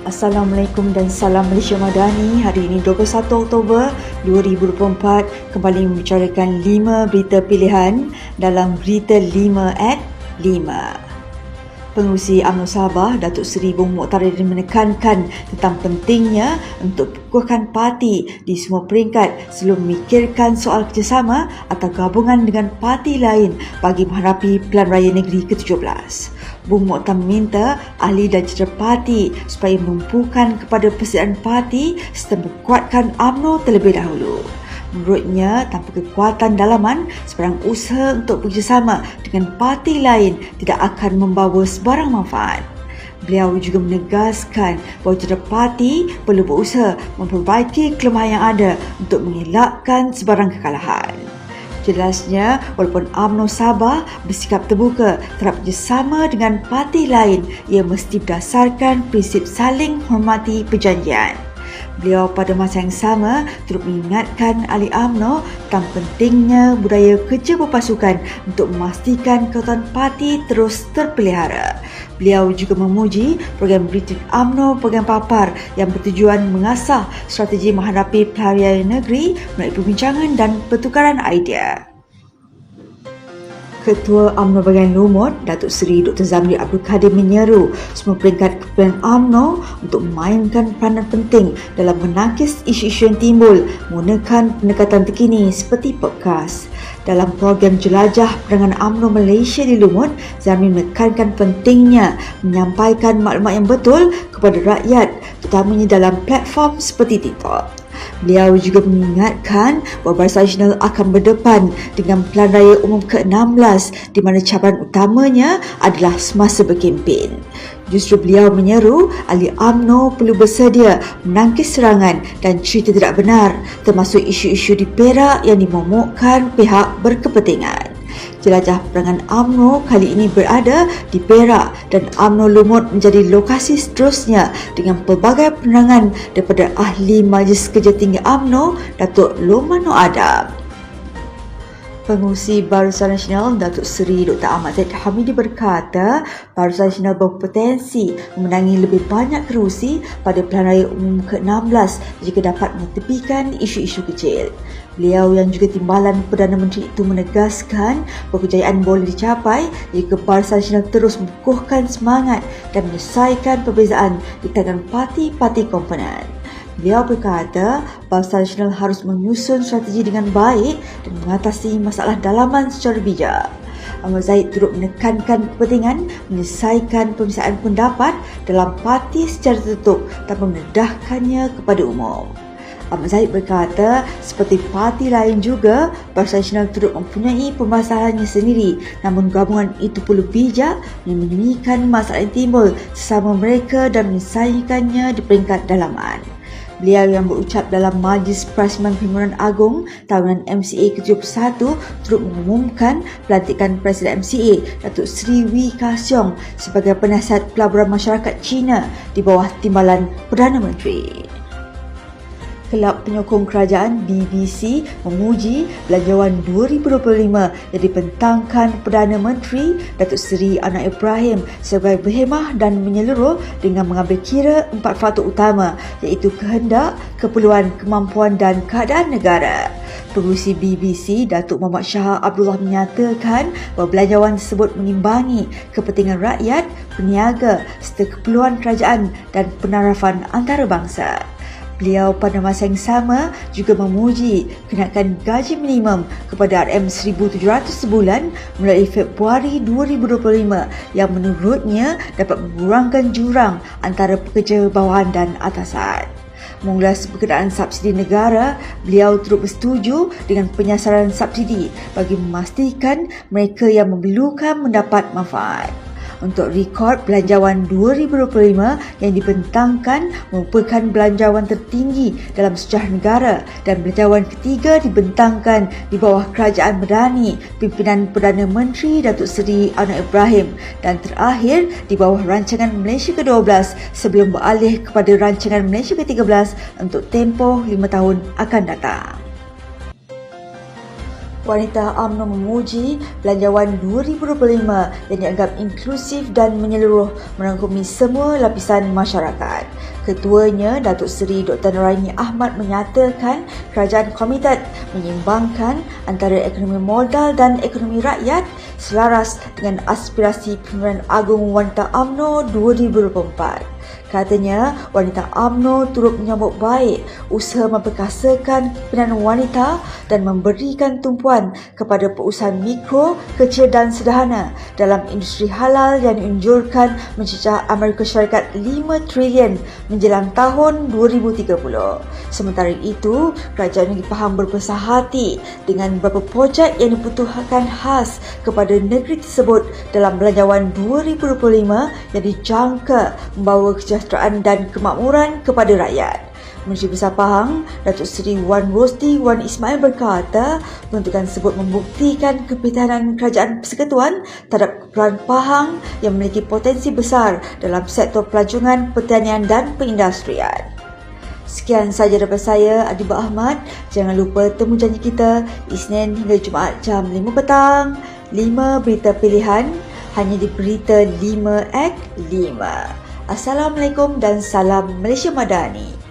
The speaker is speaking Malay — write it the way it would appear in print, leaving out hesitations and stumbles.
Assalamualaikum dan salam Malaysia Madani. Hari ini 21 Oktober 2024 kembali membicarakan 5 berita pilihan dalam Berita 5 at 5. Pengerusi UMNO Sabah, Datuk Seri Bong Mokhtaridin menekankan tentang pentingnya untuk kukuhkan parti di semua peringkat sebelum memikirkan soal kerjasama atau gabungan dengan parti lain bagi menghadapi Pilihan Raya Negeri ke-17. Bung Mokhtar meminta ahli dan jentera parti supaya menumpukan kepada persediaan parti serta menguatkan UMNO terlebih dahulu. Menurutnya, tanpa kekuatan dalaman, sebarang usaha untuk bekerjasama dengan parti lain tidak akan membawa sebarang manfaat. Beliau juga menegaskan bahawa jentera parti perlu berusaha memperbaiki kelemahan yang ada untuk mengelakkan sebarang kekalahan. Jelasnya, walaupun UMNO Sabah bersikap terbuka terhadap kerjasama dengan parti lain, ia mesti berdasarkan prinsip saling hormati perjanjian. Beliau pada masa yang sama turut mengingatkan ahli UMNO tentang pentingnya budaya kerja berpasukan untuk memastikan kekuatan parti terus terpelihara. Beliau juga memuji program Britik UMNO Program Papar yang bertujuan mengasah strategi menghadapi Pilihan Raya Negeri melalui perbincangan dan pertukaran idea. Ketua UMNO Bahagian Lumut, Datuk Seri Dr. Zamri Abdul Kadir menyeru semua peringkat kepimpinan UMNO untuk memainkan peranan penting dalam menangkis isu-isu yang timbul menggunakan pendekatan terkini seperti podcast. Dalam program Jelajah Perangan UMNO Malaysia di Lumut, Zamri menekankan pentingnya menyampaikan maklumat yang betul kepada rakyat, terutamanya dalam platform seperti TikTok. Beliau juga mengingatkan bahawa Barisan Nasional akan berdepan dengan Pilihan Raya Umum ke-16 di mana cabaran utamanya adalah semasa berkempen. Justru beliau menyeru ahli UMNO perlu bersedia menangkis serangan dan cerita tidak benar termasuk isu-isu di Perak yang dimomokkan pihak berkepentingan. Jelajah Perangan UMNO kali ini berada di Perak dan UMNO Lumut menjadi lokasi seterusnya dengan pelbagai penerangan daripada Ahli Majlis Kerja Tinggi UMNO, Datuk Lomano Adam. Pengerusi Barisan Nasional Datuk Seri Dr. Ahmad Zahid Hamidi berkata Barisan Nasional berpotensi memenangi lebih banyak kerusi pada Pilihan Raya Umum ke-16 jika dapat mengetepikan isu-isu kecil. Beliau yang juga timbalan Perdana Menteri itu menegaskan bahawa kejayaan boleh dicapai jika Barisan Nasional terus mengukuhkan semangat dan menyelesaikan perbezaan di kalangan parti-parti komponen. Beliau berkata Barisan Nasional harus menyusun strategi dengan baik dan mengatasi masalah dalaman secara bijak. Ahmad Zahid turut menekankan kepentingan menyelesaikan perbezaan pendapat dalam parti secara tertutup tanpa mendedahkannya kepada umum. Ahmad Zahid berkata, seperti parti lain juga, Barisan Nasional turut mempunyai permasalahannya sendiri, namun gabungan itu perlu bijak dan menyembunyikan masalah yang timbul sesama mereka dan menyelesaikannya di peringkat dalaman. Beliau yang berucap dalam Majlis Perasmian Perhimpunan Agung tahunan MCA ke-71 turut mengumumkan pelantikan Presiden MCA Datuk Seri Wee Ka Siong sebagai penasihat pelaburan masyarakat Cina di bawah timbalan Perdana Menteri. Kelab Penyokong Kerajaan BBC memuji Belanjawan 2025 yang dibentangkan Perdana Menteri Datuk Seri Anwar Ibrahim sebagai berhemah dan menyeluruh dengan mengambil kira 4 faktor utama iaitu kehendak, keperluan, kemampuan dan keadaan negara. Pengerusi BBC Datuk Muhammad Shah Abdullah menyatakan bahawa belanjawan tersebut mengimbangi kepentingan rakyat, peniaga serta keperluan kerajaan dan penarafan antarabangsa. Beliau pada masa yang sama juga memuji kenaikan gaji minimum kepada RM1,700 sebulan mulai Februari 2025 yang menurutnya dapat mengurangkan jurang antara pekerja bawahan dan atasan. Mengulas berkenaan subsidi negara, beliau turut bersetuju dengan penyasaran subsidi bagi memastikan mereka yang memerlukan mendapat manfaat. Untuk rekod belanjawan 2025 yang dibentangkan merupakan belanjawan tertinggi dalam sejarah negara dan belanjawan ketiga dibentangkan di bawah Kerajaan Madani pimpinan Perdana Menteri Datuk Seri Anwar Ibrahim dan terakhir di bawah rancangan Malaysia ke-12 sebelum beralih kepada rancangan Malaysia ke-13 untuk tempoh 5 tahun akan datang. Wanita UMNO memuji Belanjawan 2025 yang dianggap inklusif dan menyeluruh merangkumi semua lapisan masyarakat. Ketuanya, Datuk Seri Dr. Noraini Ahmad menyatakan kerajaan komited menyeimbangkan antara ekonomi modal dan ekonomi rakyat selaras dengan aspirasi Pemilihan Agung Wanita UMNO 2024. Katanya, wanita UMNO turut menyambut baik usaha memperkasakan kepimpinan wanita dan memberikan tumpuan kepada perusahaan mikro, kecil dan sederhana dalam industri halal yang dianjurkan mencecah Amerika Syarikat 5 trilion menjelang tahun 2030. Sementara itu, kerajaan negeri Pahang berbesar hati dengan beberapa projek yang dibutuhkan khas kepada negeri tersebut dalam Belanjawan 2025 yang dijangka membawa kesejahteraan dan kemakmuran kepada rakyat. Menteri Besar Pahang, Datuk Seri Wan Rosdi Wan Ismail berkata, peruntukan tersebut membuktikan kepertahanan kerajaan persekutuan terhadap kepulauan Pahang yang memiliki potensi besar dalam sektor pelancongan, pertanian dan perindustrian. Sekian sahaja daripada saya, Adibah Ahmad. Jangan lupa temu janji kita Isnin hingga Jumaat jam 5 petang. 5 berita pilihan hanya di Berita 5 at 5. Assalamualaikum dan salam Malaysia Madani.